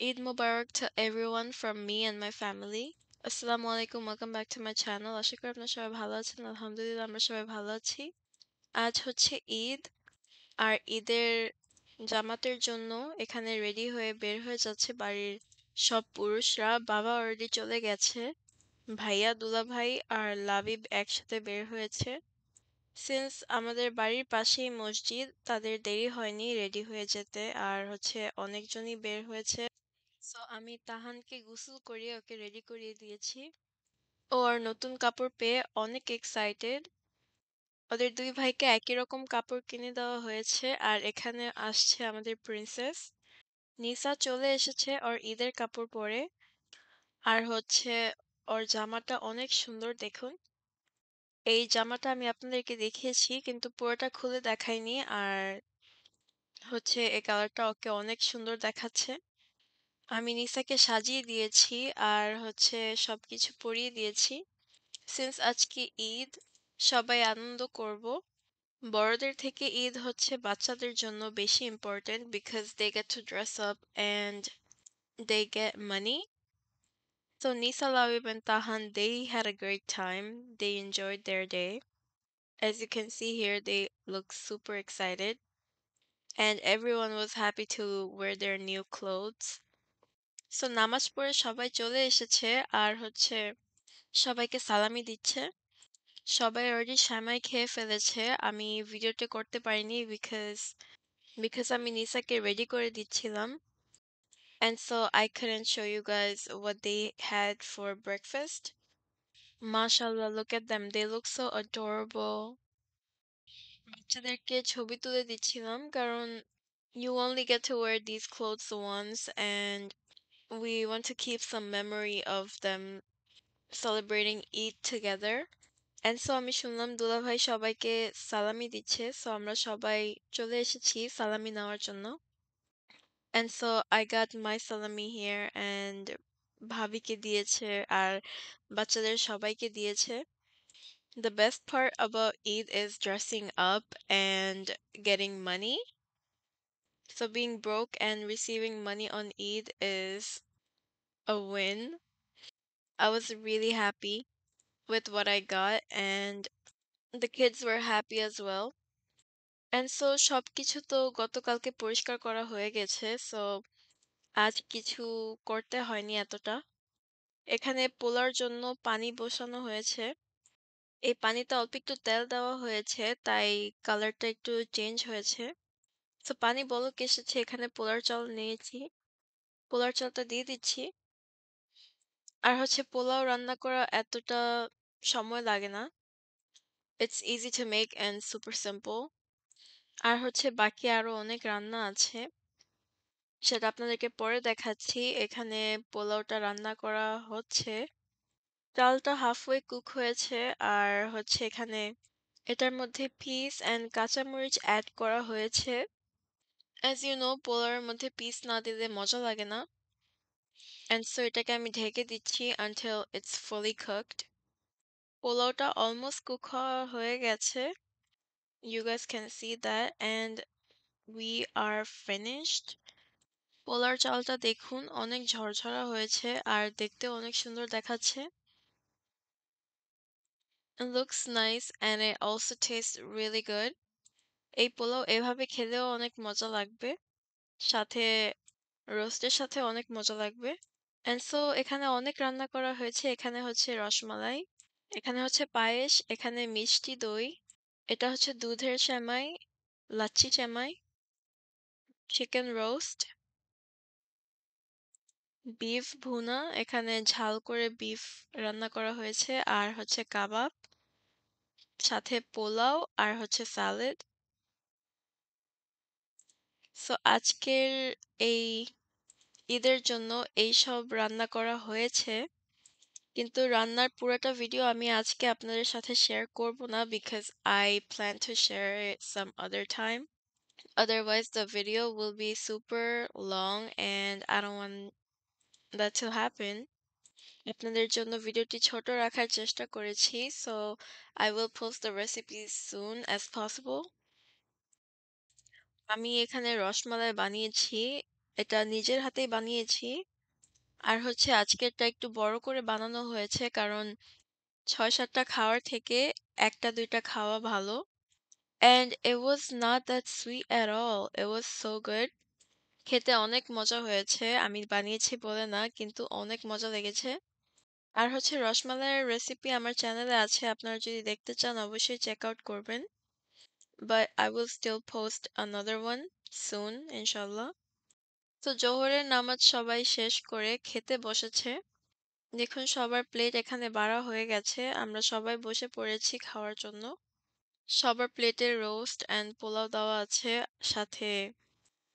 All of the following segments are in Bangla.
Eid Mubarak to everyone from me and my family. Assalamu alaikum, welcome back to my channel. আশা করি আপনারা সবাই ভালো আছেন। আলহামদুলিল্লাহ আমরা সবাই ভালো আছি। আজ হচ্ছে ঈদ, আর ঈদের জামাতের জন্য এখানে রেডি হয়ে বের হয়ে যাচ্ছে বাড়ির সব পুরুষরা। বাবা অলরেডি চলে গেছে, ভাইয়া, দুলাভাই আর লাবিব একসাথে বের হয়েছে। সিন্স আমাদের বাড়ির পাশেই মসজিদ, তাদের দেরি হয়নি রেডি হয়ে যেতে, আর হচ্ছে অনেকজনই বের হয়েছে। সো আমি তাহানকে গোসল করিয়ে ওকে রেডি করিয়ে দিয়েছি। ও আর নতুন কাপড় পেয়ে অনেক এক্সাইটেড। ওদের দুই ভাইকে একই রকম কাপড় কিনে দেওয়া হয়েছে। আর এখানে আসছে আমাদের প্রিন্সেস নিসা, চলে এসেছে ওর ঈদের কাপড় পরে। আর হচ্ছে ওর জামাটা অনেক সুন্দর, দেখুন। এই জামাটা আমি আপনাদেরকে দেখিয়েছি কিন্তু পুরোটা খুলে দেখাইনি। আর হচ্ছে এই কালারটা ওকে অনেক সুন্দর দেখাচ্ছে। আমি নিসাকে সাজিয়ে দিয়েছি আর হচ্ছে সবকিছু পরিয়ে দিয়েছি। সিন্স আজকে ঈদ, সবাই আনন্দ করব। বড়দের থেকে ঈদ হচ্ছে বাচ্চাদের জন্য বেশি important, because they get to dress up and they get money. So Nisa, Labib and Tahan, they had a great time. They enjoyed their day. As you can see here, they look super excited and everyone was happy to wear their new clothes. So নামাজ পড়ে সবাই চলে এসেছে আর হচ্ছে সবাইকে সালামি দিচ্ছে। সবাই অলরেডি সেমাই খেয়ে ফেলেছে। আমি ভিডিওটা করতে পারিনি বিকজ আমি নিসাকে রেডি করে দিচ্ছিলাম। And so I couldn't show you guys what they had for breakfast. Mashallah, look at them. They look so adorable. বাচ্চাদেরকে ছবি তুলে দিচ্ছিলাম কারণ you only get to wear these clothes once, and we want to keep some memory of them celebrating Eid together. And so আমি শুনলাম দুলাভাই সবাইকে সালামি দিচ্ছে, সো আমরা সবাই চলে এসেছি সালামি নেওয়ার জন্য। And so I got my salami here and ভাবিকে দিয়েছে আর বাচ্চাদের সবাইকে দিয়েছে। The best part about Eid is dressing up and getting money. So being broke and receiving money on Eid is a win. I was really happy with what I got and the kids were happy as well. And so সবকিছু তো গতকালকে পরিষ্কার করা হয়ে গেছে, সো আজ কিছু করতে হয়নি এতটা। এখানে পোলার জন্য পানি বসানো হয়েছে। এই পানিতে অল্প একটু তেল দেওয়া হয়েছে, তাই কালারটা একটু চেঞ্জ হয়েছে। তো পানি বলক এসেছে, এখানে পোলার চাল নিয়েছি, পোলার চালটা দিয়ে দিচ্ছি। আর হচ্ছে পোলাও রান্না করা এতটা সময় লাগে না। It's easy to make and super simple. আর হচ্ছে বাকি আরো অনেক রান্না আছে, সেটা আপনাদেরকে পরে দেখাচ্ছি। এখানে পোলাওটা রান্না করা হচ্ছে, চালটা হাফওয়ে কুক হয়েছে। আর হচ্ছে এখানে এটার মধ্যে পিস অ্যান্ড কাঁচামরিচ অ্যাড করা হয়েছে। অ্যাজ ইউ নো, পোলাওয়ের মধ্যে পিস না দিলে মজা লাগে না। অ্যান্ড সো এটাকে আমি ঢেকে দিচ্ছি আনটিল ইটস ফুলি কুকড। পোলাওটা অলমোস্ট কুক হয়ে গেছে, you guys can see that, and we are finished. পোলার চালটা দেখুন অনেক ঝরঝরা হয়েছে আর দেখতেও অনেক সুন্দর দেখাচ্ছে। It looks nice and it also tastes really good. এই পোলাও এভাবে খেলেও অনেক মজা লাগবে, সাথে রোস্টের সাথে অনেক মজা লাগবে। এন্ড সো এখানে অনেক রান্না করা হয়েছে। এখানে হচ্ছে রসমালাই, এখানে হচ্ছে পায়েস, এখানে মিষ্টি দই, এটা হচ্ছে দুধের সেমাই, লাচ্ছি সেমাই, চিকেন রোস্ট, বিফ ভুনা, এখানে ঝাল করে বিফ রান্না করা হয়েছে, আর হচ্ছে কাবাব, সাথে পোলাও আর হচ্ছে স্যালাড। সো আজকের এই ঈদের জন্য এই সব রান্না করা হয়েছে, কিন্তু রান্নার পুরোটা ভিডিও আমি আজকে আপনাদের সাথে শেয়ার করব না, because I plan to share it some other time. Otherwise the video will be super long and I don't want that to happen. আপনাদের জন্য ভিডিওটি ছোট রাখার চেষ্টা করেছি, so I will post the recipes soon as possible. আমি এখানে রসমালাই বানিয়েছি, এটা নিজের হাতেই বানিয়েছি। আর হচ্ছে আজকেরটা একটু বড় করে বানানো হয়েছে কারণ ৬-৭ টা খাওয়ার থেকে ১ টা ২ টা খাওয়া ভালো। And it was not that sweet at all. It was so good. খেতে অনেক মজা হয়েছে। আমি বানিয়েছি বলে না, কিন্তু অনেক মজা লেগেছে। আর হচ্ছে রসমালাইয়ের রেসিপি আমার চ্যানেলে আছে। আপনারা যদি দেখতে চান অবশ্যই চেক আউট করবেন। But I will still post another one soon, ইনশাল্লাহ। তো জোহরের নামাজ সবাই শেষ করে খেতে বসেছে। দেখুন সবার প্লেট এখানে বাড়া হয়ে গেছে। আমরা সবাই বসে পড়েছি খাওয়ার জন্য। সবার প্লেটে রোস্ট অ্যান্ড পোলাও দেওয়া আছে, সাথে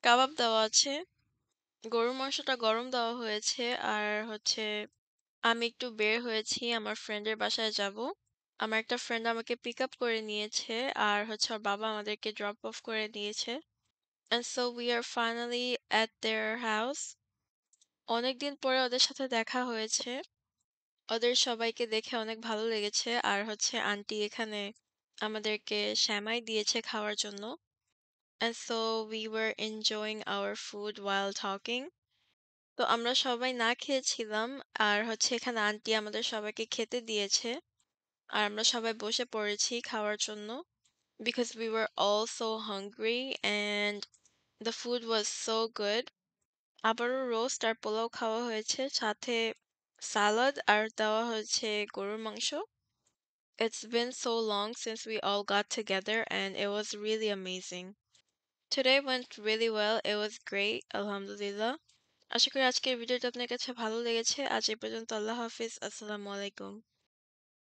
কাবাব দেওয়া আছে। গরুর মাংসটা গরম দেওয়া হয়েছে। আর হচ্ছে আমি একটু বের হয়েছি, আমার ফ্রেন্ডের বাসায় যাব। আমার একটা ফ্রেন্ড আমাকে পিক আপ করে নিয়েছে। আর হচ্ছে ওর বাবা আমাদেরকে ড্রপ অফ করে দিয়েছে। And so we are finally at their house. অনেকদিন পরে ওদের সাথে দেখা হয়েছে। ওদের সবাইকে দেখে অনেক ভালো লেগেছে। আর হচ্ছে আন্টি এখানে আমাদেরকে সেমাই দিয়েছে খাওয়ার জন্য। And so we were enjoying our food while talking. তো আমরা সবাই না খেয়েছিলাম। আর হচ্ছে এখানে আন্টি আমাদের সবাইকে খেতে দিয়েছে। আর আমরা সবাই বসে পড়েছি খাওয়ার জন্য। Because we were all so hungry and the food was so good. আবারও রোস্ট আর পোলাও খাওয়া হয়েছে, সাথে সালাদ আর দেওয়া হয়েছে গরুর মাংস। It's been so long since we all got together and it was really amazing. Today went really well. It was great. আলহামদুলিল্লাহ। আশা করি আজকের ভিডিওটা আপনার কাছে ভালো লেগেছে। আজ এই পর্যন্ত। আল্লাহ হাফিজ। আসসালামু আলাইকুম।